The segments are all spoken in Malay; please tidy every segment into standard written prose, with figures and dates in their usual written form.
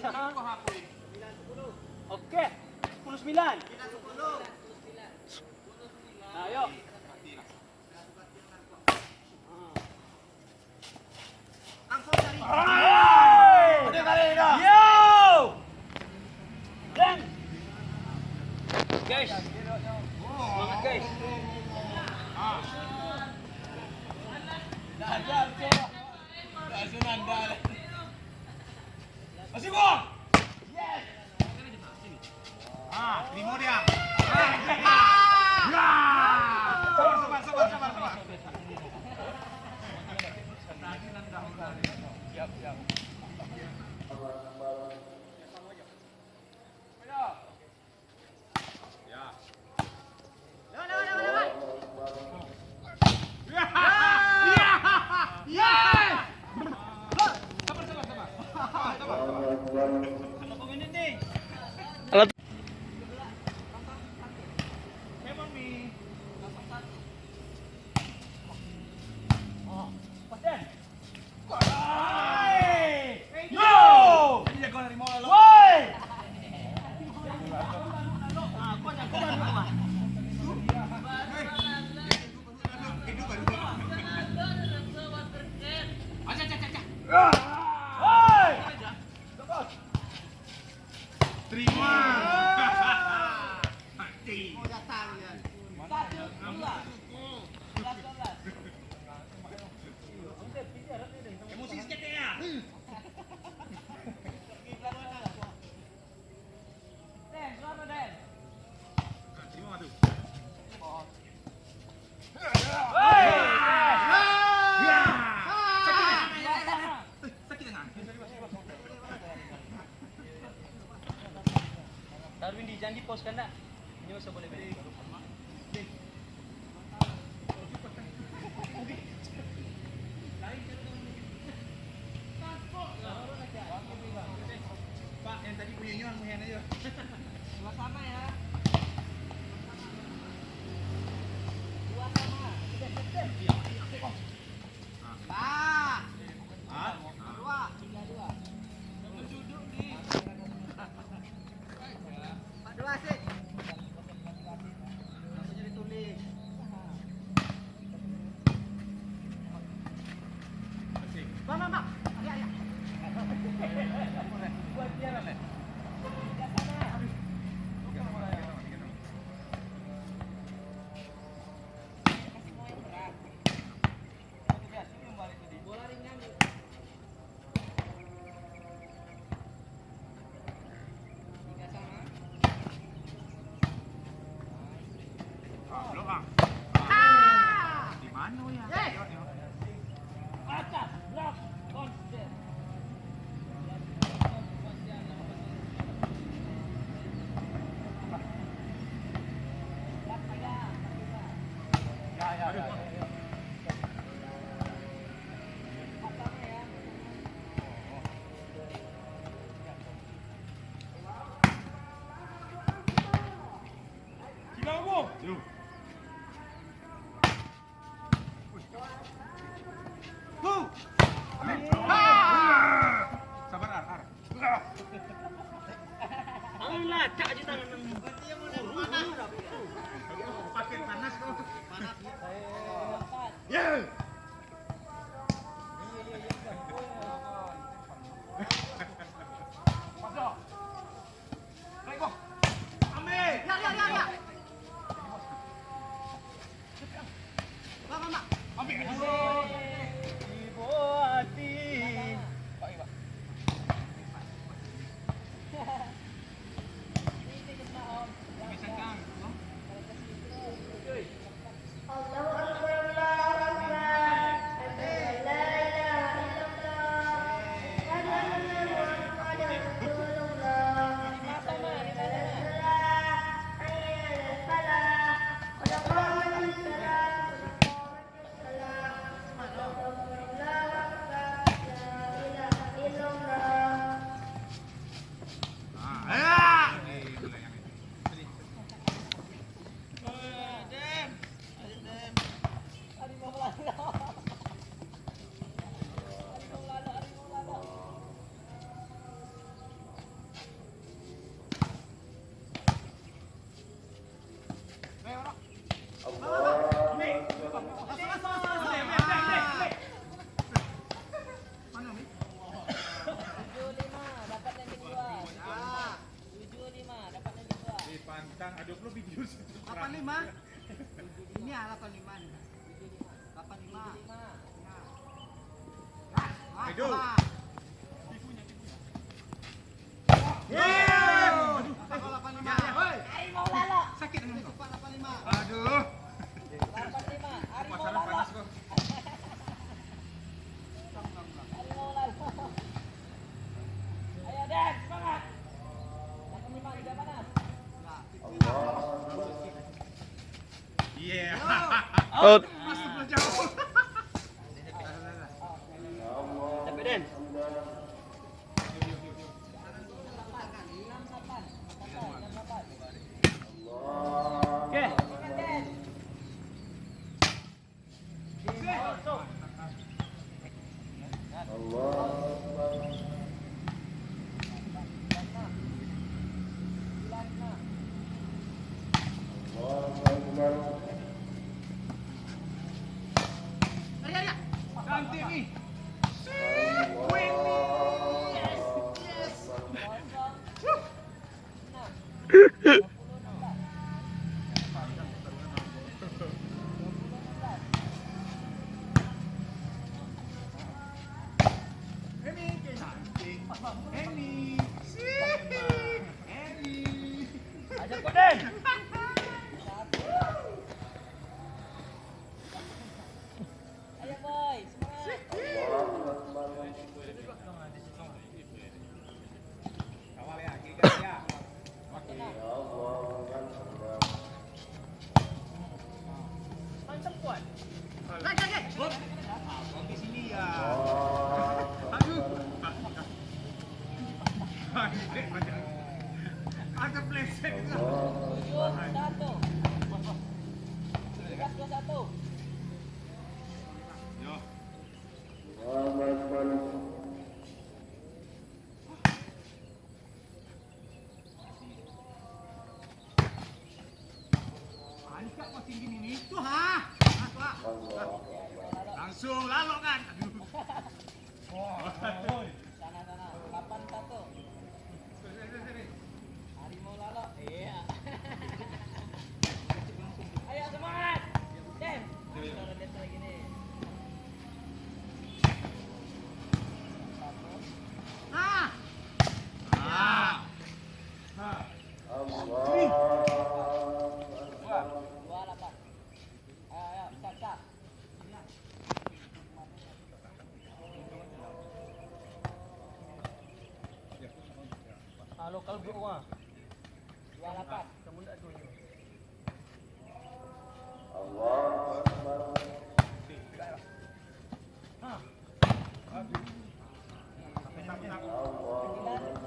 Oke, 10-9. Ayo. Yo! Dan guys, semangat guys. Masih bom. Yes. Terima dia. Sabar. Siap. Emosi sikit ya. Terima tuh. Darwin di janji pos kan nak? Ini masih boleh beli. Pak, yang tadi punya nyuan muhen aja. Sama ya. Di mana ya? Atas, blok, konsen. Sabar, Ar. Lacak aja tangan. Pakai panas kok. Panas. Yeah. 85. Ini 85 nih. 85. Aduh. Aduh, 85. Woi. Mau lalo. Sakit dengan kau. 85. Aduh. 85. Ari mau Pasaran lalo. panas kau. Ari mau lalo. Ayo Den, semangat. 85 juga panas. Yeah. Out. Masuk bola jauh. Tapi Den. Oke. Cantik nih. Ajak kau Den. Ayo boy, semangat. Awal ya, kiri kanan ya. Mantap kuat. Abang di sini ya. Aduh. Ada pleset. 7-1. 13-21. Yo. Angkat masih gini nih. Tuh ha. Langsung lalok kan. Sana-sana. 8-1. Ari mau lalo. Iya. Ayo semangat. Den. Ada Den lagi nih. Ah. Ah. 28. Ayo, cap. Lokal bro wah. 28. Kamu ndak tunjuk. Hah. 9-2.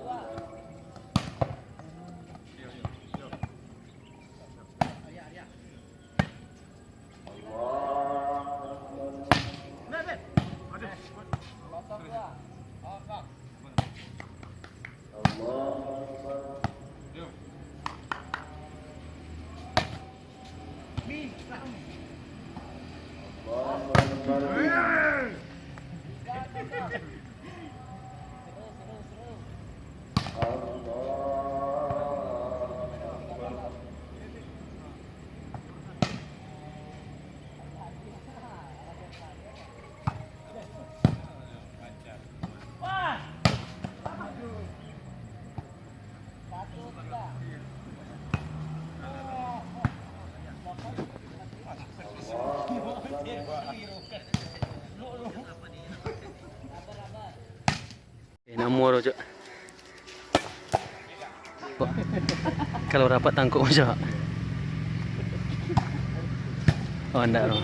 Losok dua. Losok. Seru. Wah. 1-3. Nomor aja. Kalau rapat tangkuk aja. Oh, enggak loh.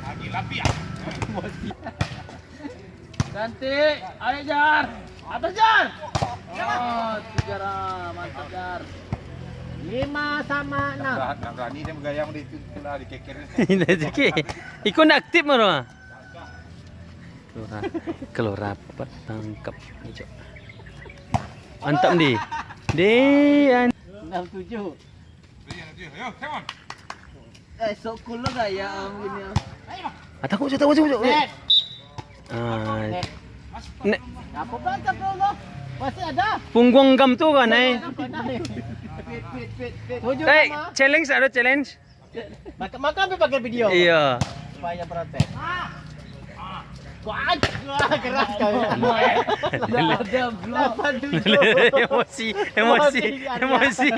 Lagi lapi ya. Cantik. Ayo Jar. Atas Jar. Oh, 3 mantap Jar. 5-6. Nggak berani dia menggayang di itu lah dikeker. Rezeki. Ikut nak aktif mana? Kalau rapat tangkap aja. Mantap di. 6-7. Ayo, come on. Sok kulo gaya om gini. Takut. Ah, Apa bantap dulu? Masih ada. punggung gam tu kan eh. Tujuh Eh, sama. challenge ada challenge? Makan sampai pakai video. Iya. Supaya protes. Kuat. Wah, keras kau. Dah ada blok. emosi, emosi, emosi.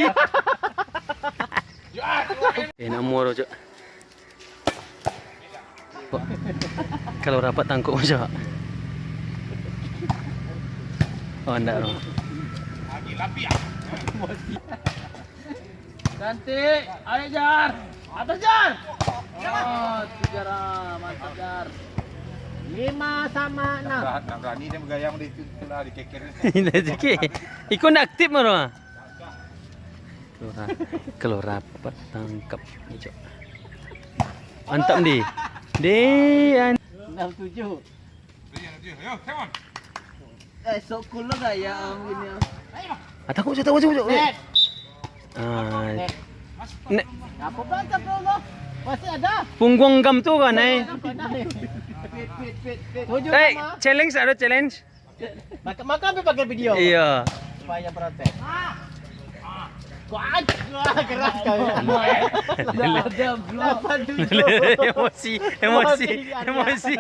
Nomor Cok. Kok kalau rapat tangkuk Cok. Oh, enggak no. Lagi lapi ya. Cantik. Ayo Jar. Atas Jar. Oh, 3 Jar. Mantap Jar. 5 sama 6. Nak berani dia bergaya dia itu lah dikekerin. Ini rezeki. Ikut nak aktif mana? Kalau rapat tangkap ni Cok. Mantap di. Dia 6 7. Ayo, come on. Sok cool lah ya ini. takut Cok. Ah, ne- Apa bangsa bro? Masih ada. punggung gam tu kan eh. Tujuh Eh, sama. challenge ada challenge? Makan sampai pakai video. Iya. Supaya protes. Kuat. Wah, keras kau. Dah ada blok. emosi, emosi, emosi.